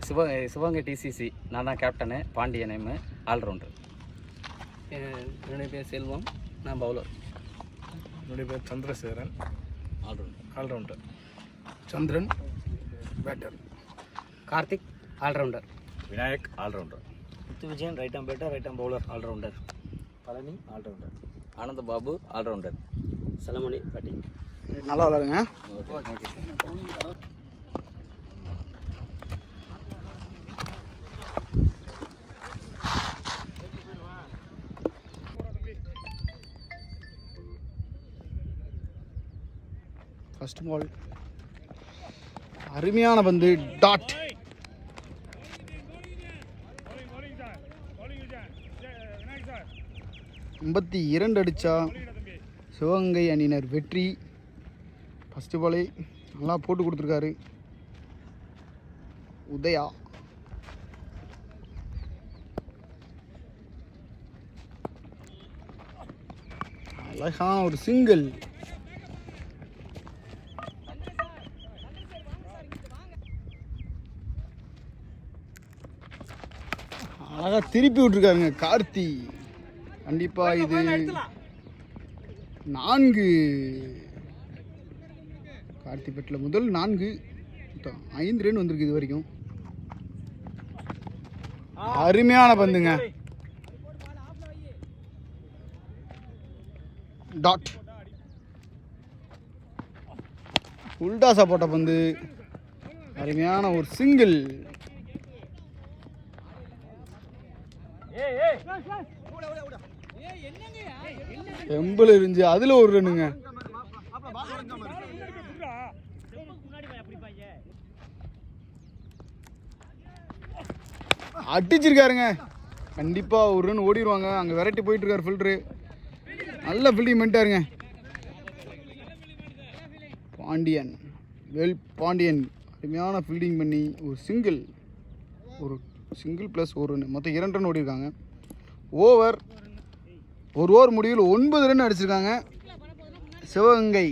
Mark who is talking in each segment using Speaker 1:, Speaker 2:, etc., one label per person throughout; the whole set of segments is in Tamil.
Speaker 1: சிவகங்கை டிசிசி. நான் தான் கேப்டனு. பாண்டிய நேமு. ஆல்ரவுண்டர்.
Speaker 2: என்னுடைய பேர் செல்வம். நான் பவுலர்.
Speaker 3: என்னுடைய பேர் Chandrasekaran. Allrounder.
Speaker 4: Chandran batter.
Speaker 2: Karthik allrounder.
Speaker 1: Vinayak allrounder.
Speaker 2: Vijayan right arm batter, right arm bowler, allrounder.
Speaker 1: Palani allrounder. Anand Babu allrounder.
Speaker 2: சலமணி batting.
Speaker 4: நல்லா விளாடுங்க. ஃபர்ஸ்ட் பால் அருமையான பந்து. டாட். 52 அடித்தா சிவகங்கை அணியினர் வெற்றி. ஃபஸ்ட்டு பாலை நல்லா போட்டு கொடுத்துருக்காரு உதயா. அழகான ஒரு சிங்கிள். அழகா திருப்பி விட்டுருக்காருங்க கார்த்தி. கண்டிப்பா இது 4. கார்த்தி பெட்டில் முதல் 4. 5 ரன் வந்திருக்கு இது வரைக்கும். அருமையான பந்துங்க. டாட். உல்டாசா போட்ட பந்து. அருமையான ஒரு சிங்கிள். எம்பல் இருந்துச்சு, அதுல ஒரு ரன்னுங்க. அடிச்சிருக்காருங்க. கண்டிப்பா ஒரு ரன் ஓடிடுவாங்க. அங்க விரட்டி போயிட்டு இருக்காரு ஃபில்டரு. நல்ல ஃபீல்டிங் பண்ணிட்டாருங்க பாண்டியன். பாண்டியன் அருமையான ஃபீல்டிங் பண்ணி ஒரு சிங்கிள் ப்ளஸ் ஒரு ரன், மொத்தம் 2 ரன் ஓடிருக்காங்க. ஓவர் ஒரு ஓவர் முடிவில் 9 ரன் அடிச்சிருக்காங்க சிவகங்கை.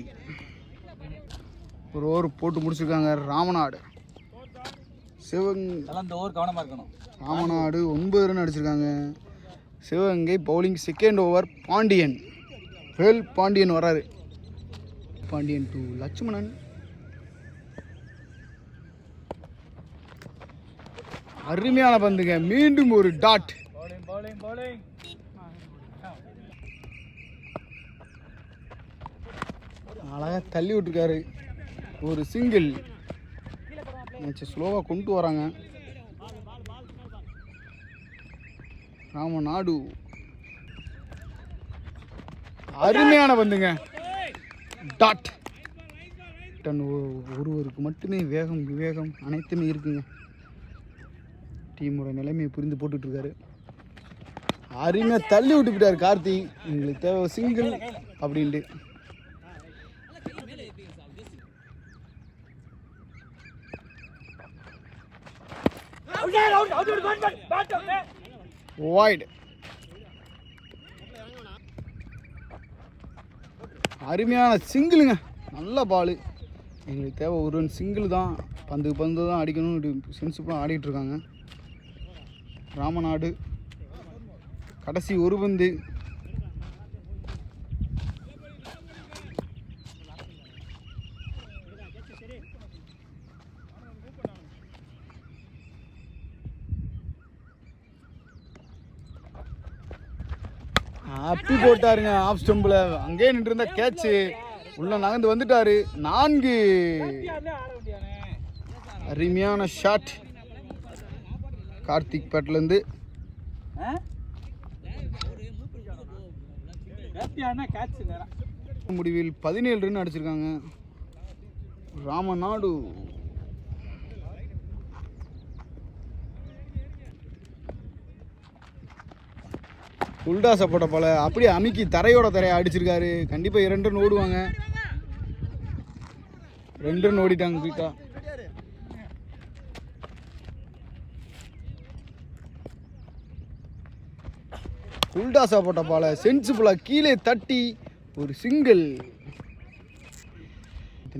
Speaker 4: ஒரு ஓவர் போட்டு முடிச்சிருக்காங்க ராமநாடு. ராமநாடு 9 ரன் அடிச்சிருக்காங்க. Sivaganga bowling. Second over Pandian. Pandian வராரு. பாண்டியன் டு லட்சுமணன். அருமையான பந்துங்க. மீண்டும் ஒரு டாட். அழகா தள்ளி விட்டுருக்காரு. ஒரு சிங்கிள். ஸ்லோவாக கொண்டு வராங்க ராமநாடு. அருமையான பந்துங்க. டாட். ஒருவருக்கு மட்டுமே வேகம் விவேகம் அனைத்துமே இருக்குங்க. டீமோட நிலைமையை புரிந்து போட்டுட்ருக்காரு. அருமையாக தள்ளி விட்டு போயிட்டார் கார்த்தி. எங்களுக்கு தேவை சிங்கிள் அப்படின்ட்டு. வைட். அருமையான சிங்கிளுங்க. நல்ல பால். எங்களுக்கு தேவை ஒரு ரன் சிங்கிள் தான். பந்து தான் அடிக்கணும். சென்சிப்பாக ஆடிட்டு இருக்காங்க ராமநாடு. கடைசி ஒரு பந்து. அப்படி போட்டாருங்க ஆஃப் ஸ்டம்பில். அங்கேயே நின்று இருந்தா கேட்சு. உள்ள நகர்ந்து வந்துட்டாரு. 4. அருமையான ஷாட் கார்த்திக் பேட்லேருந்து. முடிவில் 17 ரன் அடிச்சிருக்காங்க ராமநாடு. உல்டாசா போட்ட போல அப்படியே அமுக்கி தரையை அடிச்சிருக்காரு. கண்டிப்பாக 2 ரன் ஓடுவாங்க. 2 ரன் ஓடிட்டாங்க குயிக்கா. உல்டாசா போட்ட பால சென்சிபிளாக கீழே தட்டி ஒரு சிங்கிள்.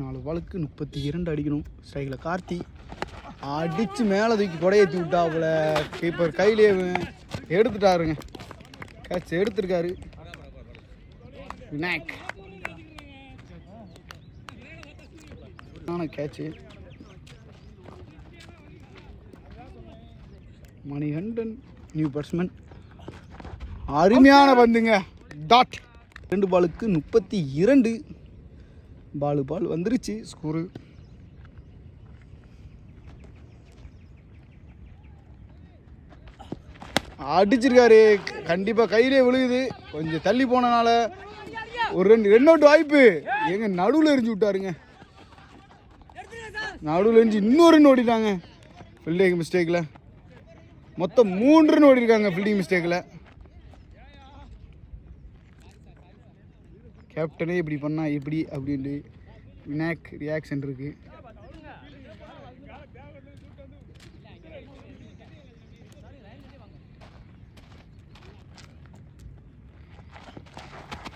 Speaker 4: 4 பாலுக்கு 32 அடிக்கணும். ஸ்ட்ரைக்கில் கார்த்தி. அடித்து மேலே தூக்கி கொடையேற்றி விட்டாப்புல கீப்பர் கையிலே எடுத்துட்டாருங்க. கேட்ச் எடுத்துருக்காரு Vinayak. Catch Manikandan new batsman. அருமையான பந்துங்க. டாட். 2 பாலுக்கு 32. பால் வந்துருச்சு. ஸ்கோரு அடிச்சிருக்காரு. கண்டிப்பாக கையிலே விழுகுது. கொஞ்சம் தள்ளி போனனால ஒரு 2 அவுட் வாய்ப்பு. எங்க நடுவில் எரிஞ்சு விட்டாருங்க. நடுவில் எரிஞ்சு இன்னொரு ரன் ஓடிட்டாங்க ஃபீல்டிங் மிஸ்டேக்கில். மொத்தம் 3 ரன் ஓடிருக்காங்க ஃபீல்டிங் மிஸ்டேக்கில். கேப்டனே இப்படி பண்ணா எப்படி அப்படின்ட்டு விநாயக் ரியாக்ஷன் இருக்கு.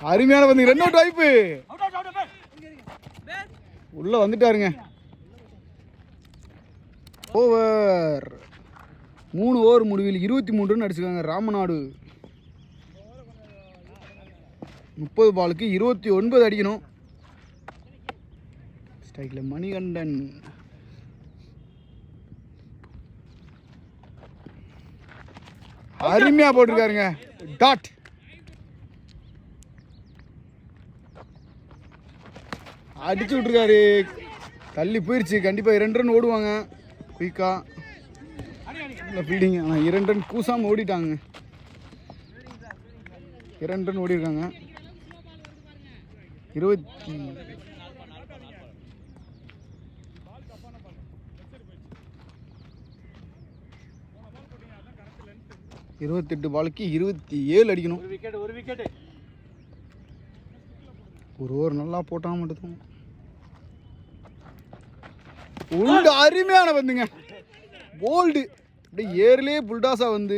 Speaker 4: அருமையான வந்து 2 அவுட் வாய்ப்பு. உள்ள வந்துட்டாருங்க. ஓவர். 3 ஓவர் முடிவில் 23 ரன் அடிச்சிருக்காங்க ராமநாடு. 30 பாலுக்கு 29 அடிக்கணும். ஸ்ட்ரைக்கில் மணிகண்டன். அருமையா போட்டிருக்காருங்க. டாட். அடிச்சு விட்டுருக்காரு. தள்ளி போயிடுச்சு. கண்டிப்பாக 2 ரன் ஓடுவாங்க குயிக்கா. ஃபீல்டிங் ஆனால் 2 ரன் கூசாமல் ஓடிட்டாங்க. 2 ரன் ஓடிருக்காங்க. 28 பாலுக்கு 27 அடிக்கணும். ஒரு ஓவர் நல்லா போட்டால் மட்டும் உண்டு. அருமையான பந்துங்க. போல்டு. அப்படியே ஏர்லேயே புல்டாஸா வந்து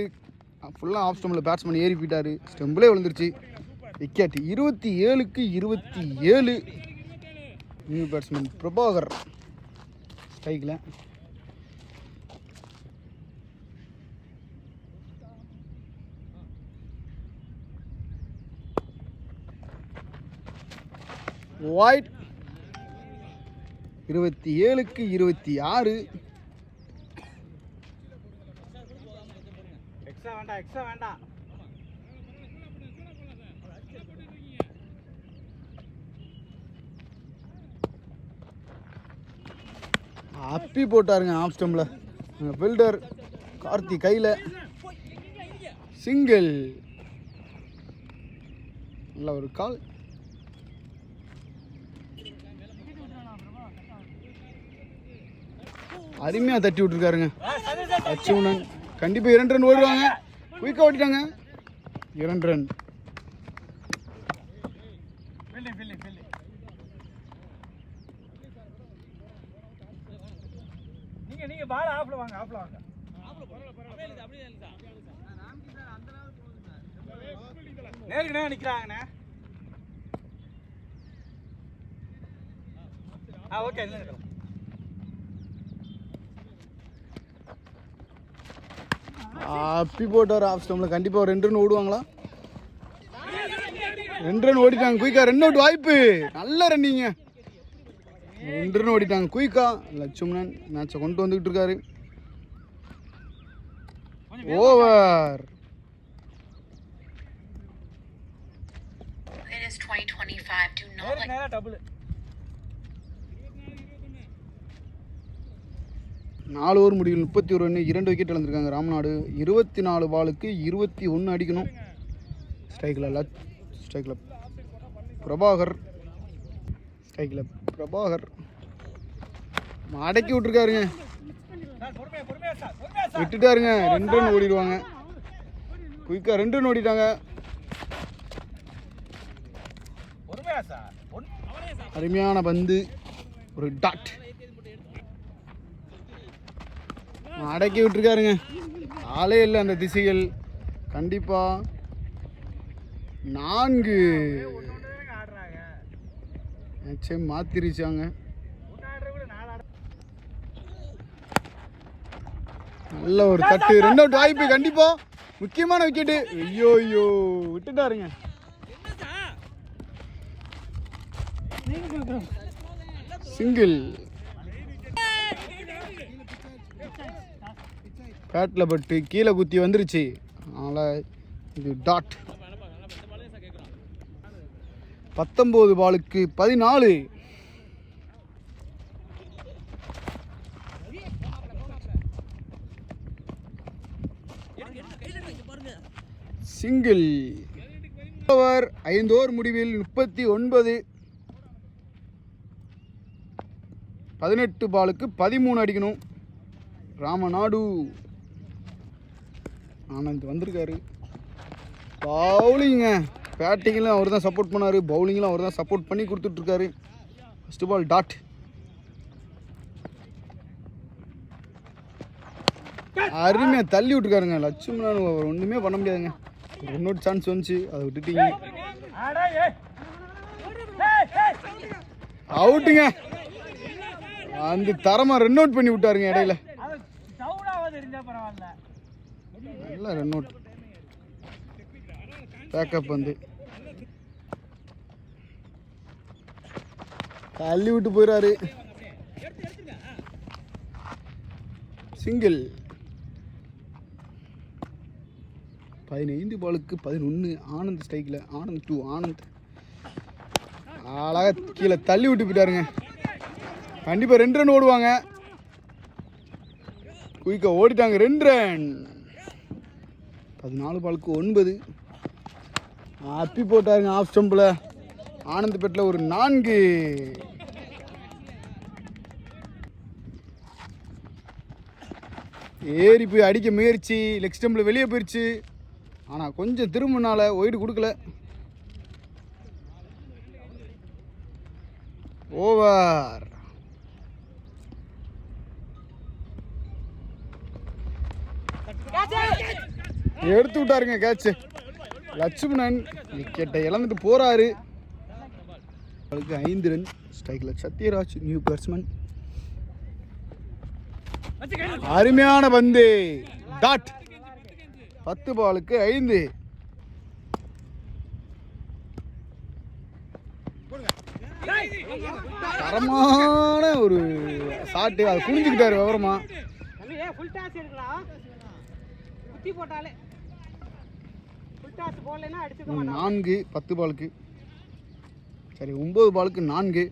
Speaker 4: ஃபுல்லாக ஆஃப் ஸ்டம்பில் பேட்ஸ்மேன் ஏறி போயிட்டாரு. ஸ்டெம்பிளே விழுந்துருச்சு. விக்கெட். 27க்கு 27. நியூ பேட்ஸ்மேன் பிரபாகர் ஸ்ட்ரைக்கில். White. 27க்கு 26. Appi போட்டாருங்க of ஸ்டம்பில். Fielder Karthi கையில் சிங்கிள். நல்ல ஒரு கால். அருமையாக தட்டி விட்டுருக்காருங்க அச்சுவனன். கண்டிப்பாக 2 ரன் ஓடுவாங்க. குயிக்காக ஓட்டிட்டாங்க. 2 ரன்.
Speaker 3: நீங்க பால் ஆஃப்ல வாங்க. நேருக்கு நிக்கிறாங்கண்ணே. ஓகே.
Speaker 4: அப்பி போட்டார் ஆஃப் ஸ்டம்பில். கண்டிப்பாக 2 ரன் ஓடுவாங்களா? 2 ரன் ஓடிட்டாங்க குயிக்கா. 2 அவுட் வாய்ப்பு. நல்ல ரன்னிங்க. 2 ரன் ஓடிட்டாங்க குயிக்கா. லட்சுமணன் மேட்சை கொண்டு வந்துக்கிட்டு இருக்காரு. Over.
Speaker 5: It is 2025. Do not like
Speaker 3: double.
Speaker 4: 4 over முடிவில் 31 ரன். 2 விக்கெட் இழந்திருக்காங்க ராமநாடு. 24 பாலுக்கு 21 அடிக்கணும். ஸ்ட்ரைக்கில் பிரபாகர். அடக்கி விட்டுருக்காருங்க. விட்டுட்டாருங்க. 2 ரன் ஓடிடுவாங்க குயிக்கா. 2 ரன் ஓடிட்டாங்க. அருமையான பந்து. ஒரு டாட். அடக்கி விட்டுருக்காருங்க. ஆளே இல்லை அந்த திசைகள். கண்டிப்பாக 4 மேட்சே மாற்றிருச்சாங்க. நல்ல ஒரு தட்டு, 2 அவுட் வாய்ப்பு கண்டிப்பா, முக்கியமான விக்கெட்டு. ஐயோ ஐயோ விட்டுட்டாருங்க. சிங்கிள். பேட்டில் பட்டு கீழே குத்தி வந்துருச்சு, அதனால் இது டாட். 19 பாலுக்கு 14. சிங்கிள். ஓவர் 5 ஓவர் முடிவில் 39. 18 பாலுக்கு 13 அடிக்கணும். ராமநாடு. ஆனந்த் வந்திருக்காரு. பவுலிங்க, பேட்டிங்கிலும் அவர் தான் சப்போர்ட் பண்ணார், பவுலிங்கிலும் அவர் தான் சப்போர்ட் பண்ணி கொடுத்துட்ருக்காரு. ஃபஸ்ட்டு பால் டாட். அருமையாக தள்ளி விட்டுருக்காருங்க லட்சுமணன். ஒன்றுமே பண்ண முடியாதுங்க. இன்னொரு சான்ஸ் வந்துச்சு, அதை விட்டுட்டீங்க. அவுட்டுங்க. அந்த தரமாக ரன் அவுட் பண்ணி விட்டாருங்க இடையில. நல்லா ரன் அவுட். பேக்கப் வந்து தள்ளி விட்டு போயிடாரு. சிங்கிள். 15 பாலுக்கு 11. ஆனந்த் ஸ்ட்ரைக்கில். ஆனந்த் 2. ஆனந்த் அழகாக கீழே தள்ளி விட்டு போயிட்டாருங்க. கண்டிப்பாக 2 ரன் ஓடுவாங்க. குயிக்காக ஓடிட்டாங்க, 2 ரன். 14 பாலுக்கு 9. அப்பி போட்டாருங்க ஆஃப் ஸ்டம்பில். ஆனந்த் பெட்டில் ஒரு 4. ஏறி போய் அடிக்க முயற்சி, லெக் ஸ்டம்பில் வெளியே போயிடுச்சு. ஆனால் கொஞ்சம் திரும்பினால ஒயிடு கொடுக்கல. ஓவர். எடுத்து விட்டாருங்க கேட்ச். லட்சுமணன் விக்கெட்டை இழந்துட்டு போறாரு. 5 ரன். ஸ்ட்ரைக்கில் சத்யராஜ், நியூ பேட்ஸ்மேன். அருமையான பந்து, டாட். 10 பாலுக்கு 5. தரமான ஒரு ஷாட்டு. அதை குனிஞ்சுக்கிட்டாரு விவரமா. 4. 10 பாலுக்கு சரி 9 பாலுக்கு 4.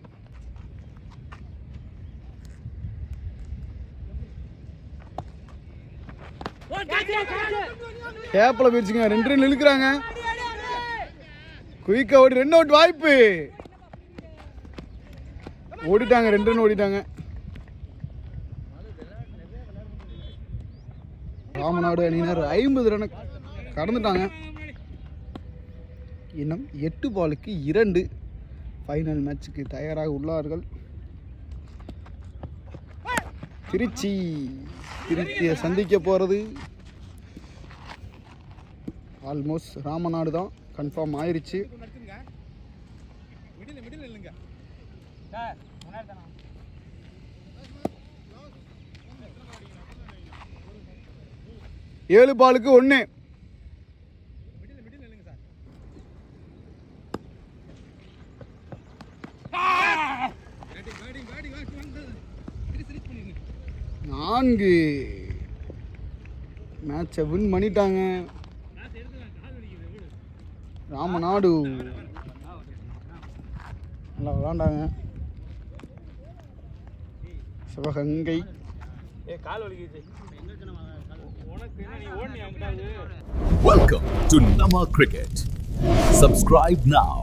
Speaker 4: கேப்பில் போயிடுச்சுங்க. 2 ரன் இழுக்கிறாங்க. குயிக்காக ஓடி 2 அவுட் வாய்ப்பு. ஓடிட்டாங்க, 2 ரன் ஓடிட்டாங்க. ராமநாடு அணியினர் 50 ரன் கடந்துட்டாங்க. இன்னும் 8 பாலுக்கு 2 ஃபைனல் மேட்சுக்கு தயாராக உள்ளார்கள். திருச்சியை சந்திக்க போகிறது ஆல்மோஸ்ட் ராமநாடு தான் கன்ஃபார்ம் ஆயிடுச்சு. ஏழு பாலுக்கு 1. நான்கு. மேட்சை வின் பண்ணிட்டாங்க ராமநாடு. நல்லா விளாண்டாங்க. Sivaganga.
Speaker 6: Welcome to Nama Cricket. Subscribe now.